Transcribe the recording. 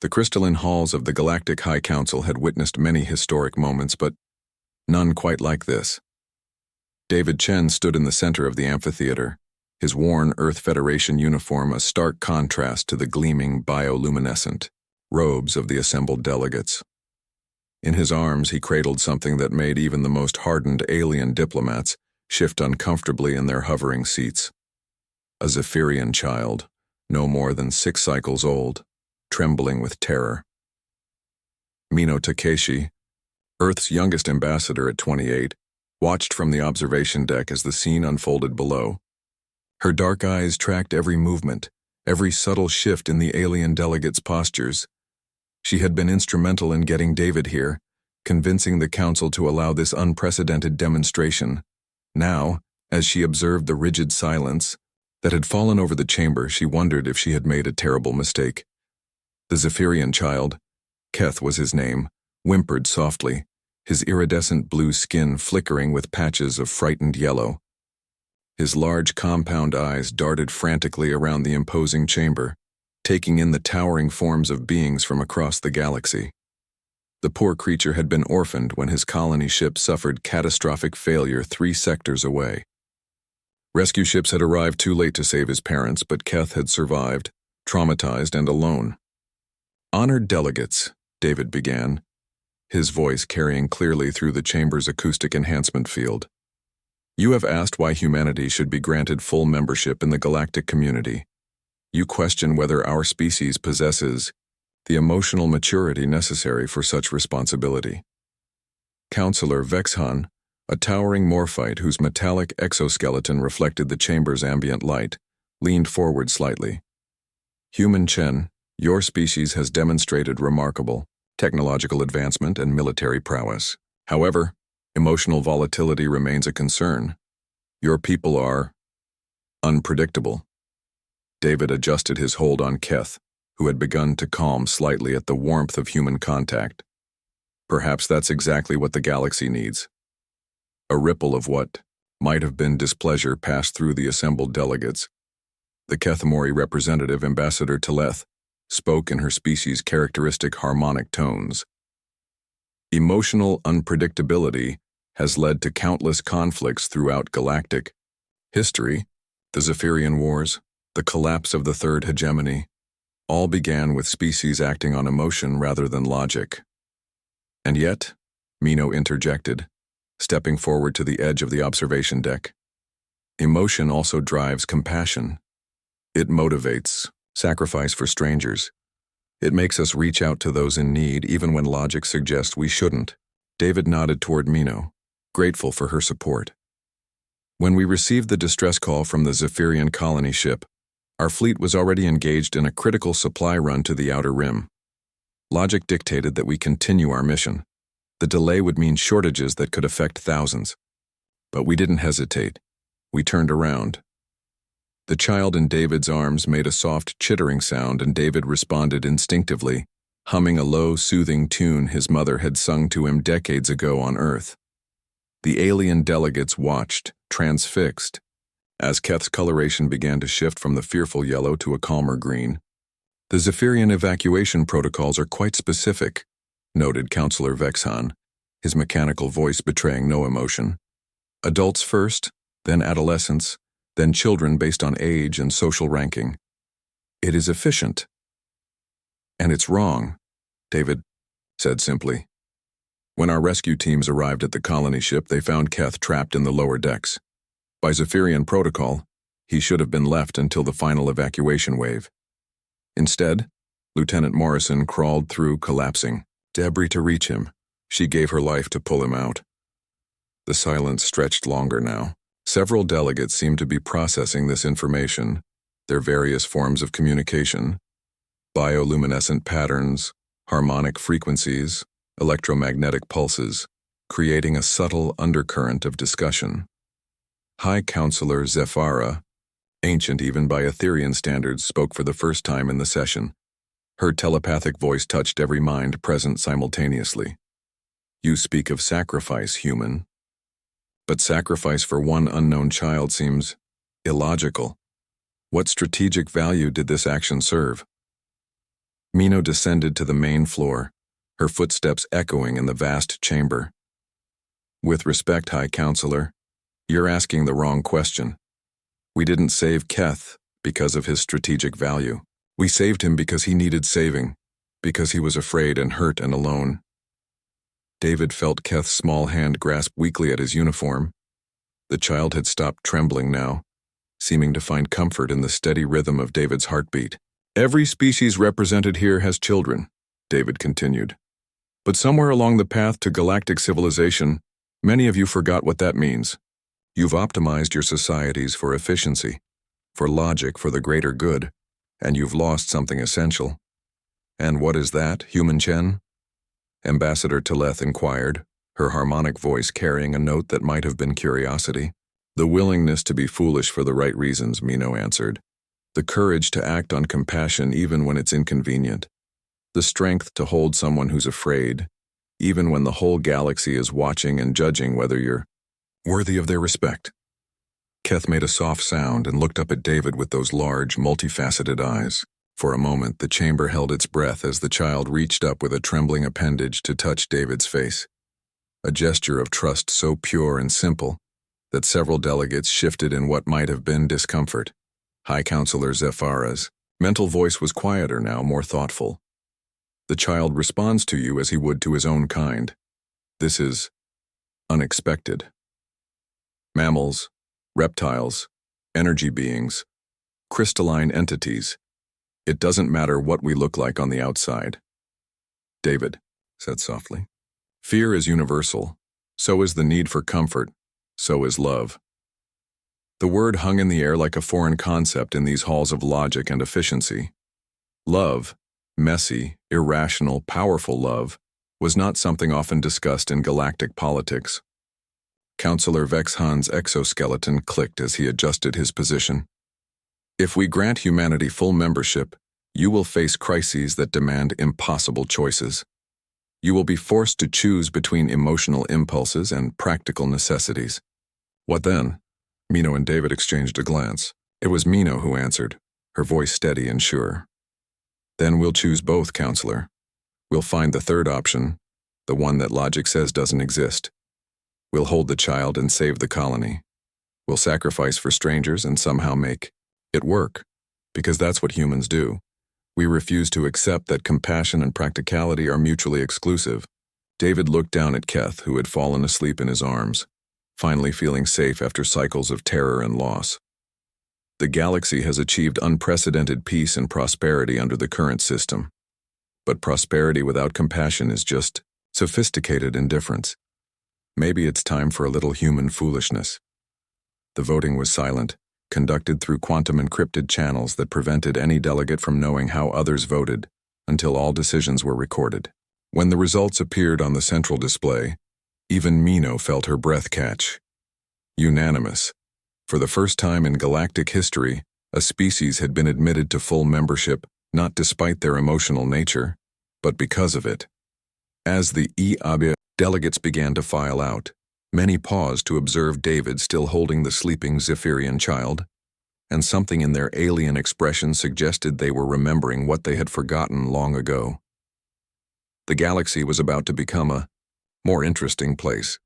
The crystalline halls of the Galactic High Council had witnessed many historic moments, but none quite like this. David Chen stood in the center of the amphitheater, his worn Earth Federation uniform a stark contrast to the gleaming bioluminescent robes of the assembled delegates. In his arms he cradled something that made even the most hardened alien diplomats shift uncomfortably in their hovering seats. A Zephyrian child, no more than 6 cycles old, trembling with terror. Mino Takeshi, Earth's youngest ambassador at 28, watched from the observation deck as the scene unfolded below. Her dark eyes tracked every movement, every subtle shift in the alien delegates' postures. She had been instrumental in getting David here, convincing the council to allow this unprecedented demonstration. Now, as she observed the rigid silence that had fallen over the chamber, she wondered if she had made a terrible mistake. The Zephyrian child, Keth was his name, whimpered softly, his iridescent blue skin flickering with patches of frightened yellow. His large compound eyes darted frantically around the imposing chamber, taking in the towering forms of beings from across the galaxy. The poor creature had been orphaned when his colony ship suffered catastrophic failure 3 sectors away. Rescue ships had arrived too late to save his parents, but Keth had survived, traumatized and alone. "Honored delegates," David began, his voice carrying clearly through the chamber's acoustic enhancement field. "You have asked why humanity should be granted full membership in the galactic community. You question whether our species possesses the emotional maturity necessary for such responsibility." Counselor Vexhan, a towering morphite whose metallic exoskeleton reflected the chamber's ambient light, leaned forward slightly. "Human Chen, your species has demonstrated remarkable technological advancement and military prowess. However, emotional volatility remains a concern. Your people are unpredictable." David adjusted his hold on Keth, who had begun to calm slightly at the warmth of human contact. Perhaps that's exactly what the galaxy needs. A ripple of what might have been displeasure passed through the assembled delegates. The Kethamori representative, Ambassador Teleth, spoke in her species' characteristic harmonic tones. "Emotional unpredictability has led to countless conflicts throughout galactic history. The Zephyrian Wars, the collapse of the Third Hegemony, all began with species acting on emotion rather than logic." "And yet," Mino interjected, stepping forward to the edge of the observation deck, "emotion also drives compassion. It motivates sacrifice for strangers. It makes us reach out to those in need even when logic suggests we shouldn't." David nodded toward Mino, grateful for her support. "When we received the distress call from the Zephyrian colony ship, our fleet was already engaged in a critical supply run to the Outer Rim. Logic dictated that we continue our mission. The delay would mean shortages that could affect thousands. But we didn't hesitate. We turned around." The child in David's arms made a soft chittering sound, and David responded instinctively, humming a low, soothing tune his mother had sung to him decades ago on Earth. The alien delegates watched, transfixed, as Keth's coloration began to shift from the fearful yellow to a calmer green. "The Zephyrian evacuation protocols are quite specific," noted Counselor Vexhan, his mechanical voice betraying no emotion. "Adults first, then adolescents, then children based on age and social ranking. It is efficient. And it's wrong," David said simply. "When our rescue teams arrived at the colony ship, they found Keth trapped in the lower decks. By Zephyrian protocol, he should have been left until the final evacuation wave. Instead, Lieutenant Morrison crawled through, collapsing. Debris to reach him. She gave her life to pull him out." The silence stretched longer now. Several delegates seemed to be processing this information, their various forms of communication, bioluminescent patterns, harmonic frequencies, electromagnetic pulses, creating a subtle undercurrent of discussion. High Counselor Zephyra, ancient even by Etherian standards, spoke for the first time in the session. Her telepathic voice touched every mind present simultaneously. "You speak of sacrifice, human. But sacrifice for one unknown child seems illogical. What strategic value did this action serve?" Mino descended to the main floor, her footsteps echoing in the vast chamber. With respect, High Counselor, you're asking the wrong question. We didn't save Keth because of his strategic value. We saved him because he needed saving, because he was afraid and hurt and alone. David felt Keth's small hand grasp weakly at his uniform. The child had stopped trembling now, seeming to find comfort in the steady rhythm of David's heartbeat. Every species represented here has children, David continued. But somewhere along the path to galactic civilization, many of you forgot what that means. You've optimized your societies for efficiency, for logic, for the greater good, and you've lost something essential. And what is that, Human Chen? Ambassador Teleth inquired, her harmonic voice carrying a note that might have been curiosity. The willingness to be foolish for the right reasons, Mino answered. The courage to act on compassion even when it's inconvenient. The strength to hold someone who's afraid, even when the whole galaxy is watching and judging whether you're worthy of their respect. Keth made a soft sound and looked up at David with those large, multifaceted eyes. For a moment, the chamber held its breath as the child reached up with a trembling appendage to touch David's face. A gesture of trust so pure and simple that several delegates shifted in what might have been discomfort. High Counselor Zephara's mental voice was quieter now, more thoughtful. The child responds to you as he would to his own kind. This is unexpected. Mammals, reptiles, energy beings, crystalline entities. It doesn't matter what we look like on the outside. David said softly. Fear is universal. So is the need for comfort. So is love. The word hung in the air like a foreign concept in these halls of logic and efficiency. Love, messy, irrational, powerful love, was not something often discussed in galactic politics. Counselor Vexhan's exoskeleton clicked as he adjusted his position. If we grant humanity full membership, you will face crises that demand impossible choices. You will be forced to choose between emotional impulses and practical necessities. What then? Mino and David exchanged a glance. It was Mino who answered, her voice steady and sure. Then we'll choose both, Counselor. We'll find the third option, the one that logic says doesn't exist. We'll hold the child and save the colony. We'll sacrifice for strangers and somehow make it work, because that's what humans do. We refuse to accept that compassion and practicality are mutually exclusive. David looked down at Keth, who had fallen asleep in his arms, finally feeling safe after cycles of terror and loss. The galaxy has achieved unprecedented peace and prosperity under the current system. But prosperity without compassion is just sophisticated indifference. Maybe it's time for a little human foolishness. The voting was silent, conducted through quantum-encrypted channels that prevented any delegate from knowing how others voted until all decisions were recorded. When the results appeared on the central display, even Mino felt her breath catch. Unanimous. For the first time in galactic history, a species had been admitted to full membership, not despite their emotional nature, but because of it. As the EAB delegates began to file out, many paused to observe David still holding the sleeping Zephyrian child, and something in their alien expression suggested they were remembering what they had forgotten long ago. The galaxy was about to become a more interesting place.